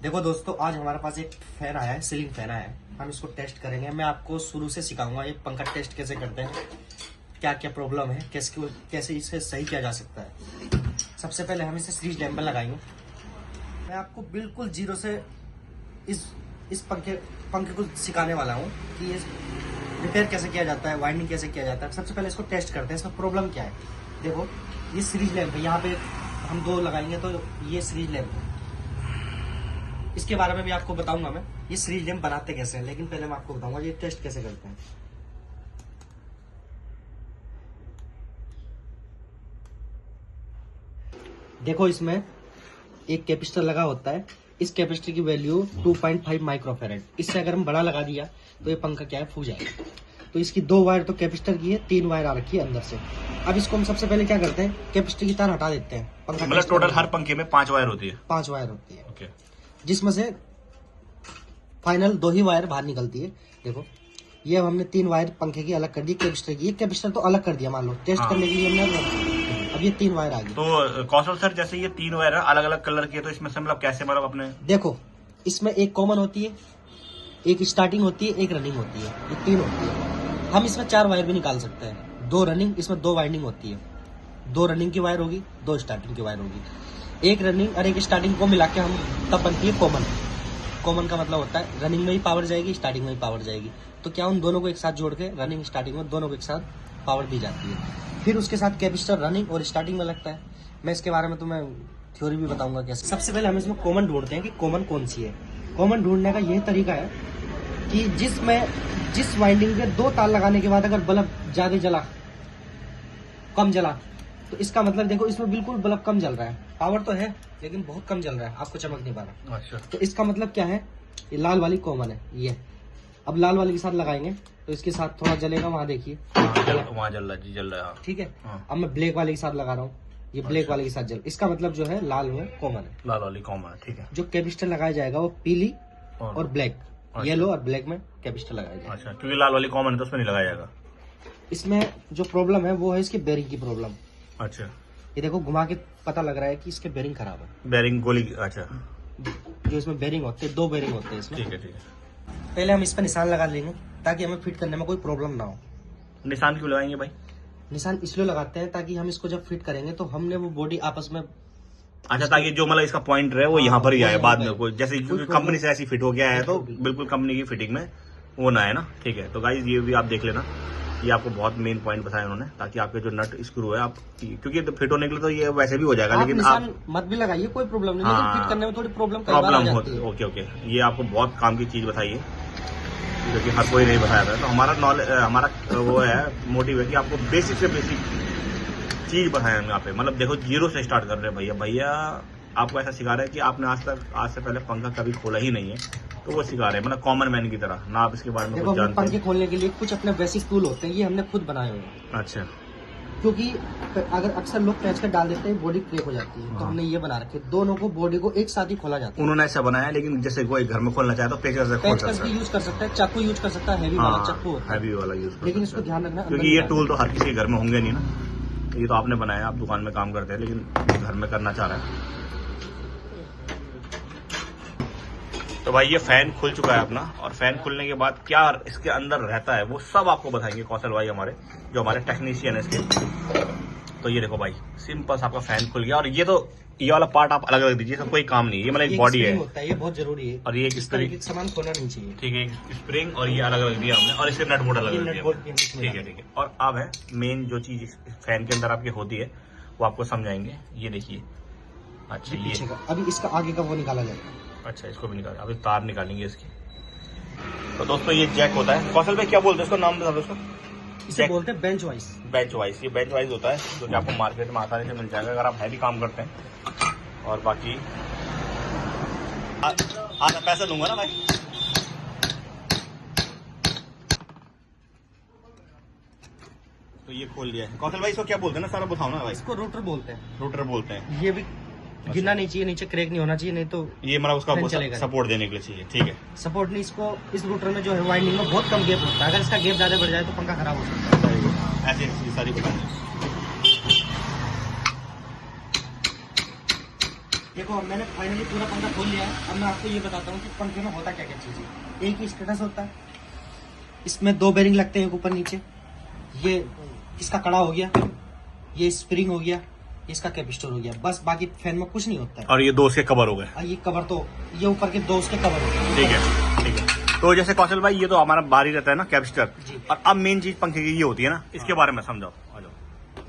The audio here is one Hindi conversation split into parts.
देखो दोस्तों, आज हमारे पास एक फैन आया है, सीलिंग फैन आया है। हम इसको टेस्ट करेंगे। मैं आपको शुरू से सिखाऊंगा ये पंखा टेस्ट कैसे करते हैं, क्या क्या प्रॉब्लम है, कैसे इसे सही किया जा सकता है। सबसे पहले हम इसे सीरीज लैंप में लगाएंगे। मैं आपको बिल्कुल जीरो से इस पंखे को सिखाने वाला हूँ कि ये रिपेयर कैसे किया जाता है, वाइंडिंग कैसे किया जाता है। सबसे पहले इसको टेस्ट करते हैं, इसका प्रॉब्लम क्या है। देखो, ये सीरीज लैंप है, यहाँ पे हम दो लगाएंगे तो ये सीरीज लैंप है। इसके बारे में भी आपको बताऊंगा मैं, ये सीरीज लैंप बनाते कैसे हैं, लेकिन पहले मैं आपको बताऊंगा ये टेस्ट कैसे करते हैं। देखो, इसमें एक कैपेसिटर लगा होता है। इस कैपेसिटर की वैल्यू 2.5 माइक्रोफेरेड। इससे अगर हम बड़ा लगा दिया तो ये पंखा क्या है, फूट जाएगा। तो इसकी 2 वायर तो कैपेसिटर की है, 3 वायर आ रखी है अंदर से। अब इसको हम सबसे पहले क्या करते हैं, कैपेसिटर की तार हटा देते हैं। पंखा मतलब टोटल हर पंखे में 5 वायर होती है? 5 वायर होती है। ओके। जिसमें से फाइनल 2 ही वायर बाहर निकलती है। देखो, ये अब हमने 3 वायर पंखे की अलग कर दी, कैपेसिटर की। कैपेसिटर तो अलग कर दिया, मान लो टेस्ट करने के लिए हमने। अब ये 3 वायर आ गई। तो कौशल सर, जैसे ये 3 वायर है अलग अलग कलर की है, तो इसमें से मतलब कैसे, मतलब अपने देखो, इसमें एक कॉमन होती है, एक स्टार्टिंग होती है, एक रनिंग होती है, ये 3 होती है। हम इसमें 4 वायर भी निकाल सकते हैं। 2 रनिंग, इसमें 2 वाइंडिंग होती है। 2 रनिंग की वायर होगी, 2 स्टार्टिंग की वायर होगी। एक रनिंग और एक स्टार्टिंग को मिला के हम तब बनती है कॉमन। कॉमन का मतलब होता है रनिंग में ही पावर जाएगी, स्टार्टिंग में ही पावर जाएगी। तो क्या, उन दोनों को एक साथ जोड़ के रनिंग स्टार्टिंग में दोनों को एक साथ पावर दी जाती है। फिर उसके साथ कैपेसिटर रनिंग और स्टार्टिंग में लगता है। मैं इसके बारे में तुम्हें थ्योरी भी बताऊंगा कैसे। सबसे पहले हम इसमें कॉमन ढूंढते हैं कि कॉमन कौन सी है। कॉमन ढूंढने का यह तरीका है कि जिस वाइंडिंग के 2 तार लगाने के बाद अगर बल्ब ज्यादा जला, कम जला, तो इसका मतलब देखो, इसमें बिल्कुल बल्ब कम जल रहा है। पावर तो है लेकिन बहुत कम जल रहा है, आपको चमक नहीं पा रहा। अच्छा। तो इसका मतलब क्या है, ये लाल वाली कॉमन है ये। अब लाल वाले के साथ लगाएंगे तो इसके साथ थोड़ा जलेगा, वहां देखिए वहाँ जल रहा है जी, जल रहा है। ठीक है। हाँ। अब मैं ब्लैक वाले के साथ लगा रहा हूँ, ये ब्लैक वाले के साथ जल, इसका मतलब जो है लाल में कॉमन है, लाल वाली कॉमन है। ठीक है। जो कैपेसिटर लगाया जाएगा वो पीली और ब्लैक, येलो और ब्लैक में कैपेसिटर लगाया जाएगा। अच्छा, क्योंकि लाल वाली कॉमन है तो उसमें नहीं लगाया जाएगा। इसमें जो प्रॉब्लम है वो है इसकी बेरिंग की प्रॉब्लम। अच्छा। ये देखो, घुमा के पता लग रहा है कि इसके बेरिंग खराब है। बेरिंग गोली, अच्छा। जो इसमें बेरिंग होते हैं, 2 बेरिंग होते हैं इसमें। ठीक है, ठीक है। पहले हम इस पर निशान लगा लेंगे ताकि हमें फिट करने में कोई प्रॉब्लम ना हो। निशान क्यों लगाएंगे भाई? निशान इसलिए लगाते हैं ताकि हम इसको जब फिट करेंगे तो हमने वो बॉडी आपस में, अच्छा, ताकि जो मतलब इसका पॉइंट रहे वो यहाँ पर ही आए बाद में, कोई जैसे कोई कंपनी से ऐसी फिट हो गया है तो बिल्कुल। बिल्कुल कंपनी की फिटिंग में वो ना है ना। ठीक है। तो गाइज ये भी आप देख लेना, ये आपको बहुत मेन पॉइंट बताया उन्होंने, ताकि आपके जो नट स्क्रू है, आप क्योंकि तो फिट होने के लिए तो ये वैसे भी हो जाएगा, आप लेकिन निशान आप मत भी लगाइए, कोई प्रॉब्लम नहीं, हाँ, लेकिन फिट करने में थोड़ी प्रॉब्लम होती है। ओके ओके, ये आपको बहुत काम की चीज बताई है, क्योंकि हर कोई नहीं बताया था। तो हमारा नॉलेज, हमारा वो है मोटिव है कि आपको बेसिक से बेसिक चीज बताएं हम यहाँ पे। मतलब देखो, जीरो से स्टार्ट कर रहे हैं भैया आपको ऐसा सिखा रहे हैं कि आपने आज से पहले पंखा कभी खोला ही नहीं है, तो वो सिखा रहे हैं, मतलब कॉमन मैन की तरह ना, आप इसके बारे में कुछ जानते पंखे हैं। खोलने के लिए कुछ अपने बेसिक टूल होते हैं, ये हमने खुद बनाए हुए हैं। अच्छा। क्योंकि अगर अक्सर लोग पैच कर डाल देते हैं, बॉडी क्रैक हो जाती है। तो हमने ये बना रखे, दोनों को बॉडी को एक साथ ही खोला जाता है। उन्होंने ऐसा बनाया, लेकिन जैसे कोई घर में खोलना चाहे तो पेचकस से खोल सकता है, यूज कर सकता है, चाकू यूज कर सकता है, हैवी वाला चाकू होता है, हैवी वाला यूज, लेकिन इसको ध्यान रखना, क्योंकि ये टूल तो हर किसी के घर में होंगे नहीं ना। ये तो आपने बनाया, आप दुकान में काम करते हैं, लेकिन घर में करना चाह रहे हैं। तो भाई ये फैन खुल चुका है अपना, और फैन खुलने के बाद क्या इसके अंदर रहता है वो सब आपको बताएंगे कौशल भाई, हमारे जो हमारे टेक्नीशियन है इसके। तो ये देखो भाई, सिंपल सा आपका फैन खुल गया। और ये वाला पार्ट आप अलग अलग दीजिए, इसका कोई काम नहीं है, ये मतलब एक बॉडी है, होता है, ये बहुत जरूरी है। और ये एक स्प्रिंग, सामान खोना नहीं चाहिए। ठीक है, एक स्प्रिंग, और ये अलग अलग दिया हमने, और इसके नट बोल्ट अलग अलग दिया। ठीक है, ठीक है। और अब है मेन जो चीज फैन के अंदर आपकी होती है, वो आपको समझाएंगे। ये देखिए, अच्छा ये अभी इसका आगे का वो निकाला जाएगा। अच्छा, इसको भी निकाल, अभी तार निकालेंगे इसकी। तो दोस्तों ये जैक होता है, कौशल भाई क्या बोलते हैं इसको, नाम बता दो उसका। इसे बोलते हैं बेंच वाइज। बेंच वाइज, ये बेंच वाइज होता है, जो कि आपको मार्केट में आसानी से मिल जाएगा अगर आप हैवी काम करते हैं। और बाकी आधा पैसा दूंगा ना भाई। तो ये खोल लिया है कौशल भाई, इसको क्या बोलते हैं ना, सारा बताओ ना भाई। इसको रोटर बोलते हैं। रोटर बोलते हैं। ये भी गिरना नहीं चाहिए, नीचे क्रैक नहीं होना चाहिए, नहीं तो ये मतलब उसका चलेगा, सपोर्ट देने के लिए चाहिए। ठीक है, सपोर्ट नहीं, इसको इस रोटर में जो है वाइंडिंग में बहुत कम गैप होता है, अगर इसका गैप ज्यादा बढ़ जाए तो पंखा खराब हो सकता है। ऐसी चीज सारी बताएंगे। ये देखो मैंने फाइनली पूरा पंखा खोल लिया है। अब मैं आपको ये बताता हूँ कि पंखे में होता क्या क्या चीज़ है। एक ही स्टेटस होता है, इसमें 2 बेरिंग लगते हैं ऊपर नीचे, ये इसका कड़ा हो गया, ये स्प्रिंग हो गया, इसका कैपेसिटर हो गया, बस बाकी फैन में कुछ नहीं होता है। और ये 2 उसके कवर हो गए। और ये कवर तो ये ऊपर के 2 उसके कवर हो गए। ठीक है, ठीक है। तो जैसे कौशल भाई, ये तो हमारा बाहर ही रहता है ना कैपेसिटर, जी। और अब मेन चीज पंखे की ये होती है ना, इसके बारे में समझाओ, आ जाओ।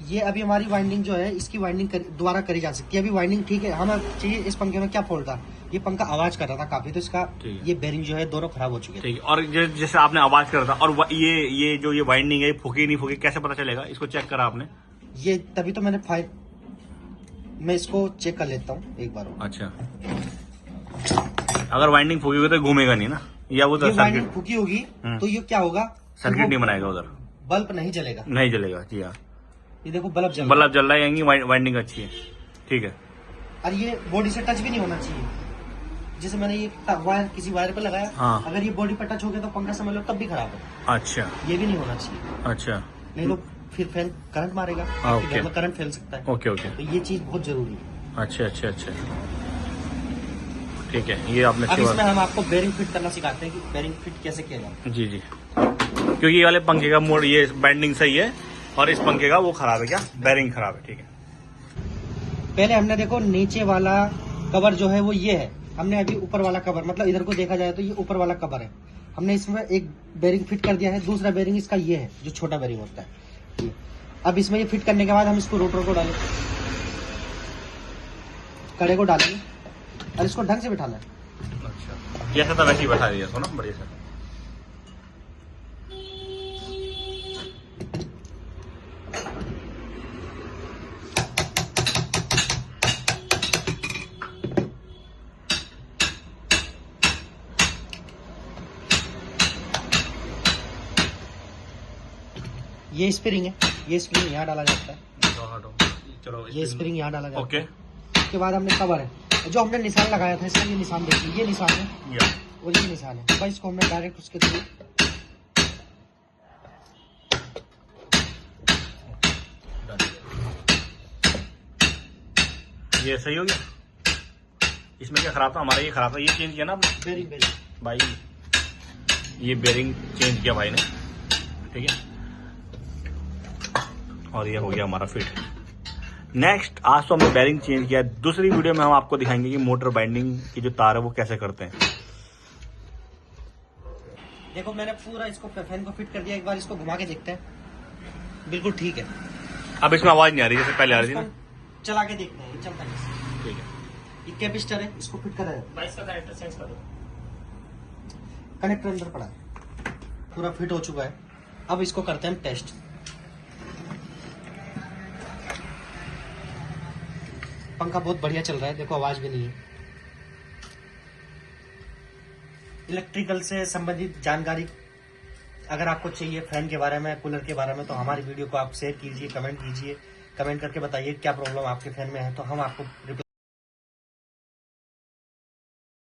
ये अभी हमारी वाइंडिंग जो है, इसकी वाइंडिंग दोबारा करी जा सकती है। अभी वाइंडिंग ठीक है, हमें चाहिए इस पंखे में क्या फॉल्ट था। ये पंखा आवाज कर रहा था काफी, तो इसका ये बेरिंग जो है दोनों खराब हो चुके हैं। ठीक है। और जैसे आपने आवाज करा था, और ये जो ये वाइंडिंग है, फूकी नहीं फूकी कैसे पता चलेगा? इसको चेक करा आपने? ये तभी तो मैं इसको चेक कर लेता हूँ एक बार। अच्छा, अगर वाइंडिंग फूकी होगी तो घूमेगा नहीं ना, या वो ये वाइंडिंग फूकी होगी तो ये क्या होगा, सर्किट नहीं बनाएगा, उधर बल्ब नहीं जलेगा। नहीं जलेगा। जी हाँ, ये देखो बल्ब जल बल्ब जल रहा है, यानी वाइंडिंग अच्छी है। ठीक है। और ये बॉडी से टच भी नहीं होना चाहिए। जैसे मैंने ये वायर किसी वायर पे लगाया, हाँ। अगर ये बॉडी पर टच हो गया तो पंखा समझ लो तब भी खराब है। अच्छा, ये भी नहीं होना चाहिए, अच्छा। नहीं तो फिर फैन करंट मारेगा, ओके। घर में करंट फैल सकता है। Okay okay. तो ये चीज बहुत जरूरी है। अच्छा अच्छा अच्छा, ठीक है। ये आपने अब इसमें हम आपको बेरिंग फिट करना सिखाते हैं कि बेरिंग फिट कैसे किया जाए। जी जी, क्योंकि ये वाले पंखे का मोड, ये बैंडिंग सही है, और इस पंखे का वो खराब है, क्या बेरिंग खराब है। ठीक है। पहले हमने देखो नीचे वाला कवर जो है वो ये है, हमने अभी ऊपर वाला कवर, मतलब इधर को देखा जाए तो ये ऊपर वाला कवर है, हमने इसमें एक बेरिंग फिट कर दिया है। दूसरा बेरिंग इसका ये है जो छोटा बेरिंग होता है ये। अब इसमें ये फिट करने के बाद हम इसको रोटर को डालेंगे, कड़े को डालेंगे और इसको ढंग से बिठाना है। अच्छा, जैसा था वैसे ही बैठा दिया, ना बढ़िया से। ये स्प्रिंग है, ये स्प्रिंग यहाँ डाला जाता है, चलो ये स्प्रिंग यहाँ डाला जाता ओके। है। उसके बाद हमने कवर है, जो हमने निशान लगाया था, इसका ये निशान देखिए, ये निशान है और ये निशान है। भाई इसको हमने डायरेक्ट उसके थ्रू ये सही हो गया। इसमें क्या खराब था? हमारा ये खराब था, ये चेंज किया ना आपने? बेरिंग भाई ये बेरिंग चेंज किया भाई ने, ठीक है। और ये हो गया हमारा फिट। नेक्स्ट, आज तो हमने बेरिंग चेंज किया, दूसरी वीडियो में हम आपको दिखाएंगे कि मोटर बाइंडिंग की जो तार है वो कैसे करते हैं। देखो मैंने पूरा इसको फैन को फिट कर दिया, एक बार इसको घुमा के देखते हैं, बिल्कुल ठीक है। अब इसमें आवाज नहीं आ रही जैसे पहले आ रही थी ना। चला के देखते हैं, ये चलता है। ठीक है। ये कैपेसिटर है, इसको फिट करा है, कनेक्टर चेंज कर दो। कनेक्टर अंदर पड़ा है, पूरा फिट हो चुका है। अब इसको करते हैं हम टेस्ट। पंखा बहुत बढ़िया चल रहा है, देखो आवाज भी नहीं है। इलेक्ट्रिकल से संबंधित जानकारी अगर आपको चाहिए, फैन के बारे में, कूलर के बारे में, तो हमारी वीडियो को आप शेयर कीजिए, कमेंट कीजिए, कमेंट करके बताइए क्या प्रॉब्लम आपके फैन में है, तो हम आपको